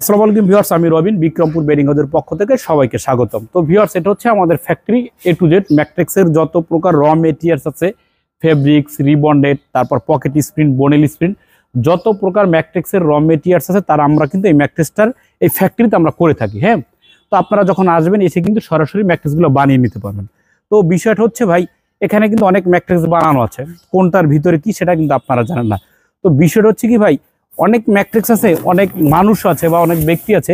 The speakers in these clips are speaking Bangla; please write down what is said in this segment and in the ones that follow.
আসসালামু আলাইকুম ভিউয়ার্স, আমি রবিন বিক্রমপুর বেডিং হাউসের পক্ষ থেকে সবাইকে স্বাগতম। তো ভিউয়ার্স, এটা হচ্ছে আমাদের ফ্যাক্টরি এ টু জেড ম্যাট্রিক্সের যত প্রকার র মেটেরিয়ালস আছে, ফেব্রিক্স, রিবন্ডেড, তারপর পকেট স্প্রিন্ট, বোনেল স্প্রিন্ট, যত প্রকার ম্যাট্রিক্সের র মেটেরিয়ালস আছে তার আমরা কিন্তু এই ম্যাট্রিক্সটার এই ফ্যাক্টরিতে আমরা করে থাকি। হ্যাঁ, তো আপনারা যখন আসবেন এসে কিন্তু সরাসরি ম্যাট্রিক্সগুলো বানিয়ে নিতে পারবেন। তো বিষয়টা হচ্ছে ভাই, এখানে কিন্তু অনেক ম্যাট্রিক্স বানানো আছে, কোনটার ভিতরে কি সেটা কিন্তু আপনারা জানেন না। তো বিষয়টা হচ্ছে কি ভাই, অনেক ম্যাট্রিক্স আছে, অনেক মানুষ আছে বা অনেক ব্যক্তি আছে,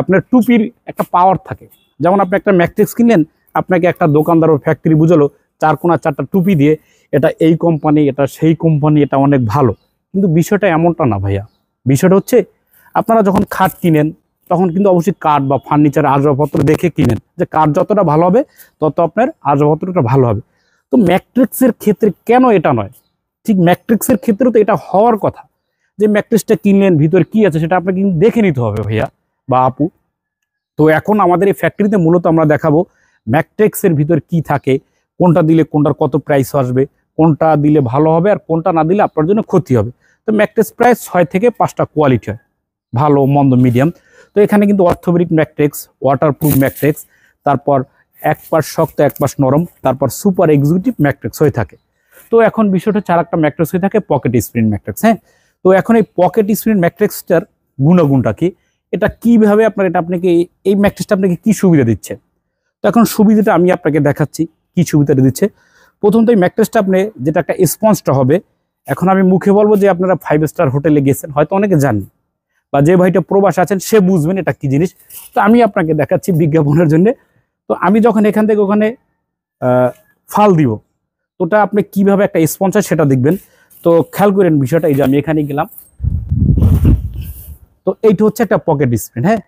আপনার টুপির একটা পাওয়ার থাকে। যেমন আপনি একটা ম্যাট্রিক্স কিনলেন, আপনাকে একটা দোকানদার ও ফ্যাক্টরি বুঝালো 4 কোণা 4টা টুপি দিয়ে, এটা এই কোম্পানি, এটা সেই কোম্পানি, এটা অনেক ভালো। কিন্তু বিষয়টা এমনটা না ভাইয়া। বিষয়টা হচ্ছে আপনারা যখন খাট কিনেন তখন কিন্তু অবশ্যই কাঠ বা ফার্নিচার আসবাবপত্র দেখে কিনেন, যে কাঠ যতটা ভালো হবে তত আপনার আসবাবপত্রটা ভালো হবে। তো ম্যাট্রিক্সের ক্ষেত্রে কেন এটা নয়? ঠিক ম্যাট্রিক্সের ক্ষেত্রেও তো এটা হওয়ার কথা, যে ম্যাট্রিক্সটা কিনলেন ভিতরে কি আছে সেটা আপনাকে কিন্তু দেখে নিতে হবে ভাইয়া বা আপু। তো এখন আমাদের এই ফ্যাক্টরিতে মূলত আমরা দেখাবো ম্যাট্রিক্সের ভিতর কি থাকে, কোনটা দিলে কোনটার কত প্রাইস আসবে, কোনটা দিলে ভালো হবে আর কোনটা না দিলে আপনার জন্য ক্ষতি হবে। তো ম্যাট্রিক্স প্রায় 6 থেকে 5টা কোয়ালিটি হয়, ভালো, মন্দ, মিডিয়াম। তো এখানে কিন্তু অর্থোপেডিক ম্যাট্রিক্স, ওয়াটারপ্রুফ ম্যাট্রিক্স, তারপর এক পাশ শক্ত এক পাশ নরম, তারপর সুপার এক্সিকিউটিভ ম্যাট্রিক্স হয়ে থাকে। তো এখন বিষয়টা হচ্ছে আর একটা ম্যাট্রিক্স হয়ে থাকে পকেট স্প্রিন্ট ম্যাট্রিক্স। হ্যাঁ, তো এখন এই পকেট স্প্রিন্ট ম্যাট্রিক্সটার গুণগুণটা কি, এটা কিভাবে আপনার, এটা আপনাকে এই ম্যাট্রিক্সটা আপনাকে কি সুবিধা দিচ্ছে। তো এখন সুবিধাটা আমি আপনাকে দেখাচ্ছি কি সুবিধাটা দিচ্ছে। প্রথমত এই ম্যাট্রিক্সটা আপনি যেটা একটা স্পঞ্জটা হবে, এখন আমি মুখে বলবো যে আপনারা 5 স্টার হোটেলে গেছেন, হয়তো অনেকে জানেন, বা যে ভাইটা প্রবাস আছেন সে বুঝবেন এটা কি জিনিস। তো আমি আপনাকে দেখাচ্ছি বিজ্ঞাপনের জন্য। তো আমি যখন এখান থেকে ওখানে ফাল দিব, তো ওটা আপনি কিভাবে একটা স্পঞ্জ হয় সেটা দেখবেন। তো খেয়াল করেন বিষয়টা, এই যে আমি এখানে গেলাম, তো এইটা হচ্ছে একটা পকেট স্প্রিন। হ্যাঁ,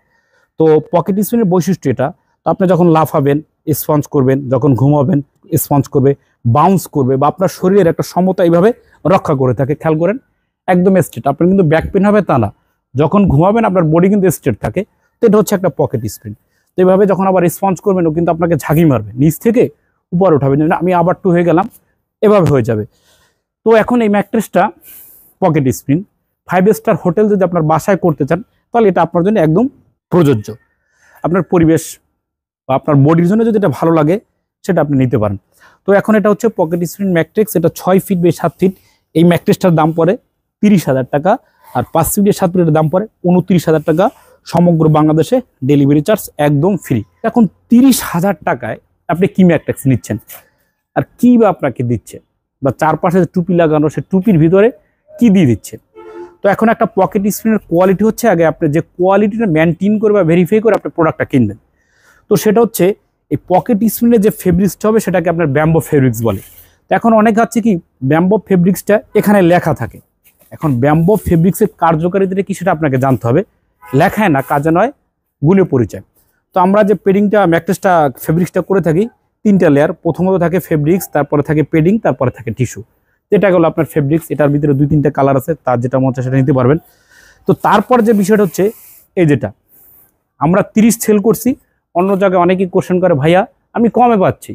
তো পকেট স্প্রিনের বৈশিষ্ট্য এটা। তো আপনি যখন লাফাবেন স্পঞ্জ করবেন, যখন ঘুমাবেন স্পঞ্জ করবে, বাউন্স করবে, বা আপনার শরীরের একটা সমতা এইভাবে রক্ষা করে থাকে। খেয়াল করেন, একদম স্ট্রেট, আপনার কিন্তু ব্যাক পেন হবে তা না, যখন ঘুমাবেন আপনার বডি কিন্তু স্ট্রেট থাকে। তো এটা হচ্ছে একটা পকেট স্প্রিন। তো এইভাবে যখন আবার স্পঞ্জ করবেন ও কিন্তু আপনাকে ঝাঁকি মারবে, নিচ থেকে উপর উঠাবেন, আমি আবার টু হয়ে গেলাম, এভাবে হয়ে যাবে। তো এখন এই ম্যাট্রিক্সটা পকেট স্প্রিন 5 স্টার হোটেল যদি আপনার বাসায় করতে চান, তাহলে এটা আপনার জন্য একদম প্রযোজ্য। আপনার পরিবেশ বা আপনার বডির জন্য যদি এটা ভালো লাগে সেটা আপনি নিতে পারেন। তো এখন এটা হচ্ছে পকেট স্প্রিন ম্যাট্রিক্স, এটা 6 ফিট বাই 7 ফিট। এই ম্যাট্রিক্সটার দাম পড়ে 30,000 টাকা, আর 5 ফিট বাই 7 ফিটের দাম পড়ে 29,000 টাকা। সমগ্র বাংলাদেশে ডেলিভারি চার্জ একদম ফ্রি। এখন 30,000 টাকায় আপনি কি ম্যাট্রিক্স নিচ্ছেন আর কি বা আপনাকে দিচ্ছে, বা চারপাশে যে টুপি লাগানো সে টুপির ভিতরে কি দিয়ে দিচ্ছে। তো এখন একটা পকেট স্প্রিনের কোয়ালিটি হচ্ছে, আগে আপনি যে কোয়ালিটিটা মেনটেন করে বা ভেরিফাই করে আপনি প্রোডাক্টটা কিনবেন। তো সেটা হচ্ছে এই পকেট স্প্রিনের যে ফেব্রিক্সটা হবে সেটাকে আপনার ব্যাম্বো ফেব্রিক্স বলে। তো এখন অনেক আছে কি, ব্যাম্বো ফেব্রিক্সটা এখানে লেখা থাকে। এখন ব্যাম্বো ফেব্রিক্সের কার্যকারিতা কি সেটা আপনাকে জানতে হবে, লেখায় না, কাজে নয়, গুণে পরিচয়। তো আমরা যে পেডিংটা ম্যাট্রিক্সটা ফেব্রিক্সটা করে থাকি 3টা লেয়ার। প্রথমত থাকে ফেব্রিক্স, তারপরে থাকে পেডিং, তারপরে থাকে টিস্যু। এটা গেলো আপনার ফেব্রিক্স, এটার ভিতরে 2-3টা কালার আছে, তার যেটা মনে হচ্ছে সেটা নিতে পারবেন। তো তারপর যে বিষয়টা হচ্ছে, এই যেটা আমরা 30 সেল করছি, অন্য জায়গায় অনেকেই কোশ্চেন করে ভাইয়া আমি কমে পাচ্ছি,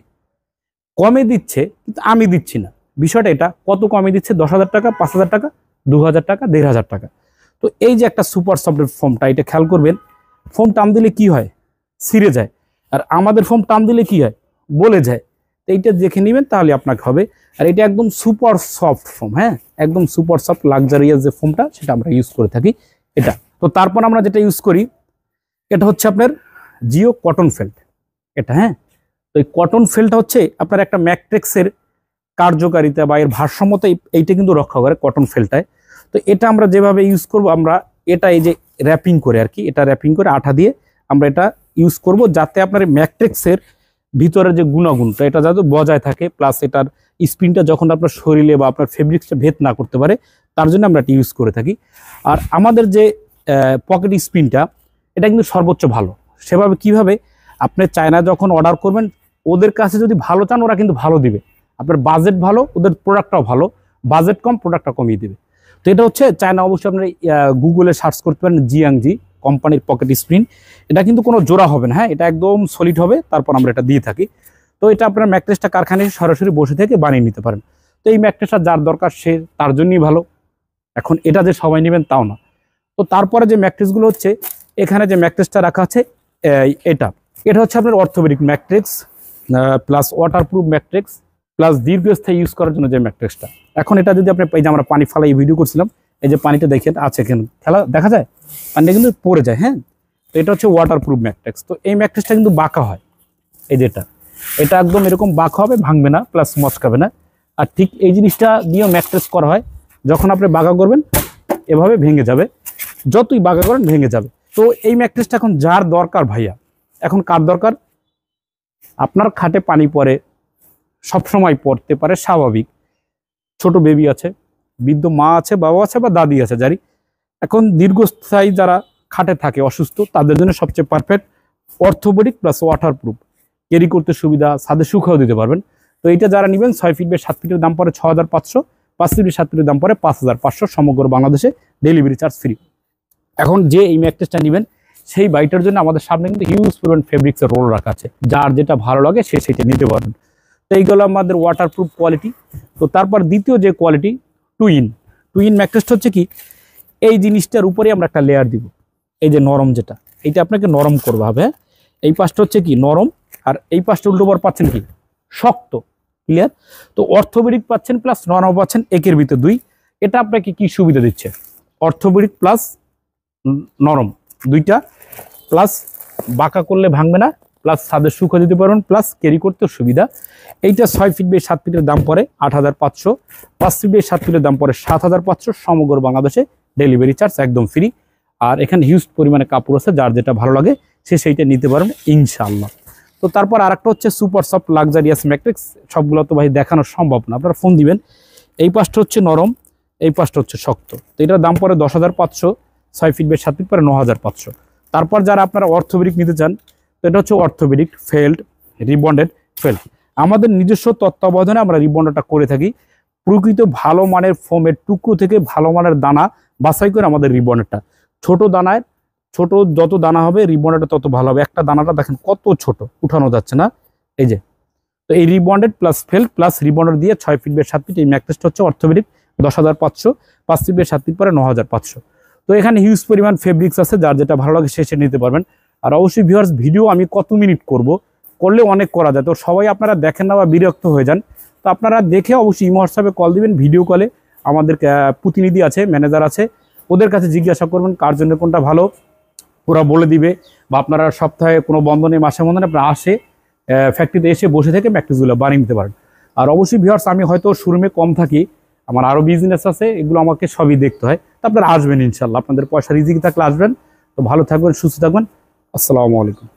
কমে দিচ্ছে কিন্তু আমি দিচ্ছি না। বিষয়টা এটা, কত কমে দিচ্ছে, 10,000 টাকা, 5,000 টাকা, 2,000 টাকা, 1,500 টাকা। তো এই যে একটা সুপার সফটের ফোমটা, এটা খেয়াল করবেন, ফোম টান দিলে কি হয়, ছিঁড়ে যায়, আর আমাদের ফোম টান দিলে কি হয়, বলে যায়। তো এইটা দেখে নেবেন তাহলে আপনাকে হবে। আর এটা একদম সুপার সফট ফোম। হ্যাঁ, একদম সুপার সফট লাক্সারিয়াস যে ফোমটা সেটা আমরা ইউজ করে থাকি এটা। তো তারপর আমরা যেটা ইউজ করি এটা হচ্ছে আপনার জিও কটন ফেল্ট এটা। হ্যাঁ, তো এই কটন ফেল্টটা হচ্ছে আপনার একটা ম্যাট্রিক্সের কার্যকারিতা বা এর ভারসাম্যতা এইটা কিন্তু রক্ষা করে কটন ফেল্টটায়। তো এটা আমরা যেভাবে ইউজ করব, আমরা এটা এই যে র্যাপিং করে আর কি, এটা র্যাপিং করে আঠা দিয়ে আমরা এটা ইউজ করব, যাতে আপনার ম্যাট্রিক্সের ভিতরে যে গুণাগুণটা এটা যাতে বজায় থাকে, প্লাস এটার স্পিনটা যখন আপনার শরীরে বা আপনার ফেব্রিক্সটা ভেদ না করতে পারে, তার জন্য আমরা এটা ইউজ করে থাকি। আর আমাদের যে পকেট স্পিনটা এটা কিন্তু সর্বোচ্চ ভালো। সেভাবে কিভাবে, আপনি চায়না যখন অর্ডার করবেন, ওদের কাছে যদি ভালো চান ওরা কিন্তু ভালো দিবে। আপনার বাজেট ভালো, ওদের প্রোডাক্টটাও ভালো, বাজেট কম, প্রোডাক্টটা কমিয়ে দিবে। তো এটা হচ্ছে চায়না। অবশ্যই আপনি গুগলে সার্চ করতে পারেন জিয়াংজি কোম্পানির পকেট স্প্রিন। এটা কিন্তু কোনো জোড়া হবে না। হ্যাঁ, এটা একদম সলিড হবে, তারপর আমরা এটা দিয়ে থাকি। তো এটা আপনার ম্যাট্রিক্সটা কারখানায় সরাসরি বসে থেকে বানিয়ে নিতে পারেন। তো এই ম্যাট্রিক্সটা যার দরকার সে তার জন্যই ভালো। এখন এটা যে সবাই নেবেন তাও না। তো তারপরে যে ম্যাট্রিক্সগুলো হচ্ছে এখানে যে ম্যাট্রেসটা রাখা আছে এটা এটা হচ্ছে আপনার orthopaedic matrix plus waterproof matrix plus দীর্ঘস্থায়ী ইউজ করার জন্য যে ম্যাট্রিক্সটা। এখন এটা যদি আপনি এই যে আমরা পানি ফালাই ভিডিও করছিলাম, এই যে পানিটা দেখেন আছে এখানে খেলা দেখা যায়, পানিটা কিন্তু পড়ে যায়। হ্যাঁ, তো এটা হচ্ছে ওয়াটারপ্রুফ ম্যাট্রিক্স। তো এই ম্যাট্রিক্সটা কিন্তু বাঁকা হয়, এই যেটা এটা একদম এরকম বাঁকা হবে, ভাঙবে না প্লাস মচকাবে না। আর ঠিক এই জিনিসটা দিয়েও ম্যাট্রেস করা হয়, যখন আপনি বাঁকা করবেন এভাবে ভেঙে যাবে, যতই বাঁকা করেন ভেঙে যাবে। তো এই ম্যাট্রেসটা এখন যার দরকার ভাইয়া, এখন কার দরকার? আপনার খাটে পানি পড়ে, সবসময় পড়তে পারে, স্বাভাবিক। ছোট বেবি আছে, বৃদ্ধ মা আছে, বাবা আছে বা দাদি আছে যারি, এখন দীর্ঘস্থায়ী যারা খাটে থাকে অসুস্থ, তাদের জন্য সবচেয়ে perfect orthopaedic plus waterproof, carry করতে সুবিধা, ছাদে শুকাও দিতে পারবেন। তো এইটা যারা নেবেন 6 ফিট বাই 7 ফিটের দাম পড়ে 6500, 5 ফিট বাই 7 ফিটের দাম পড়ে 5500, সমগ্র বাংলাদেশে ডেলিভারি চার্জ ফ্রি। এখন যে এই ম্যাট্রেসটা নেবেন সেই বাইটার জন্য আমাদের সামনে কিন্তু হিউজ পরিমাণ ফেব্রিক্সের রোল রাখা আছে, যার যেটা ভালো লাগে সে সেটা নিতে পারবেন। তো এইগুলো আমাদের ওয়াটারপ্রুফ কোয়ালিটি। তো তারপর দ্বিতীয় যে কোয়ালিটি টুইন ম্যাট্রেসটা হচ্ছে কি, এই জিনিসটার উপরে আমরা একটা লেয়ার দিব, এই যে নরম যেটা, এইটা আপনাকে নরম করবে হবে। হ্যাঁ, এই পাশটা হচ্ছে কি নরম, আর এই পাশটা উল্টো বার পাচ্ছেন কি শক্ত। ক্লিয়ার? তো অর্থোপেডিক পাচ্ছেন প্লাস নরম পাচ্ছেন, একের ভিতর দুই। এটা আপনাকে কি সুবিধা দিচ্ছে? অর্থোপেডিক প্লাস নরম দুইটা, প্লাস বাঁকা করলে ভাঙবে না, প্লাস ছাদের শুকো দিতে পারবেন, প্লাস ক্যারি করতে সুবিধা। এইটা 6 ফিট বাই 7 ফিটের দাম পড়ে 8500, 5 ফিট বাই 7 ফিটের দাম পড়ে 7500, সমগ্র বাংলাদেশে ডেলিভারি চার্জ একদম ফ্রি। আর এখানে হিউজ পরিমাণে কাপড় আছে, যার যেটা ভালো লাগে সে সেইটা নিতে পারবেন ইনশাআল্লাহ। তো তারপর আরেকটা হচ্ছে সুপার সফট লাক্সারিয়াস ম্যাট্রিক্স। সবগুলো তো ভাই দেখানো সম্ভব না, আপনারা ফোন দিবেন। এই পাশটা হচ্ছে নরম, এই পাশটা হচ্ছে শক্ত। তো এটার দাম পড়ে 10500, 6 ফিট বাই 7 ফিট পরে 9500। তারপর যারা আপনারা অর্থোপেডিক নিতে চান, তো এটা হচ্ছে অর্থোপেডিক ফেল্ড রিবন্ডেড ফেল্ড। আমাদের নিজস্ব তত্ত্বাবধানে আমরা রিবন্ডটা করে থাকি। প্রকৃত ভালো মানের ফোমের টুকরো থেকে ভালো মানের দানা বাছাই করে আমাদের রিবন্ডটা, ছোট দানায় ছোট যত দানা হবে রিবন্ডটা তত ভালো হবে। একটা দানাটা দেখেন কত ছোট, উঠানো যাচ্ছে না, এই যে। তো এই রিবন্ডেড প্লাস ফেল্ড প্লাস রিবন্ডার দিয়ে 6 ফিট বাই 7 ফিট এই ম্যাট্রেসটা হচ্ছে অর্থোপেডিক 10500, 5 ফিট বাই 7 ফিট পরে 9500। তো এখানে হিউজ পরিমাণ ফেব্রিক্স আছে, যার যেটা ভালো লাগে সে নিতে পারবেন। আর অবশ্যই ভিউয়ার্স, ভিডিও আমি কত মিনিট করলে অনেক করা যায়, তো সবাই আপনারা দেখেন না বা বিরক্ত হয়ে যান। তো আপনারা দেখে অবশ্যই ইমো হোয়াটসঅ্যাপে কল দিবেন, ভিডিও কলে আমাদের প্রতিনিধি আছে, ম্যানেজার আছে, ওদের কাছে জিজ্ঞাসা করবেন কার জন্য কোনটা ভালো, ওরা বলে দিবে। বা আপনারা সপ্তাহে কোনো বন্ধনে মাসে বন্ধনে আপনারা আসে ফ্যাক্টরিতে এসে বসে থেকে ম্যাট্রেসগুলো বানিয়ে নিতে পারেন। আর অবশ্যই ভিউয়ার্স, আমি হয়তো শোরুমে কম থাকি, আমার আরও বিজনেস আছে, এগুলো আমাকে সবই দেখতে হয়। তো আপনারা আসবেন ইনশাল্লাহ, আপনাদের পয়সা রিজিক থাকলে আসবেন। তো ভালো থাকবেন, সুস্থ থাকবেন, আসসালামু আলাইকুম।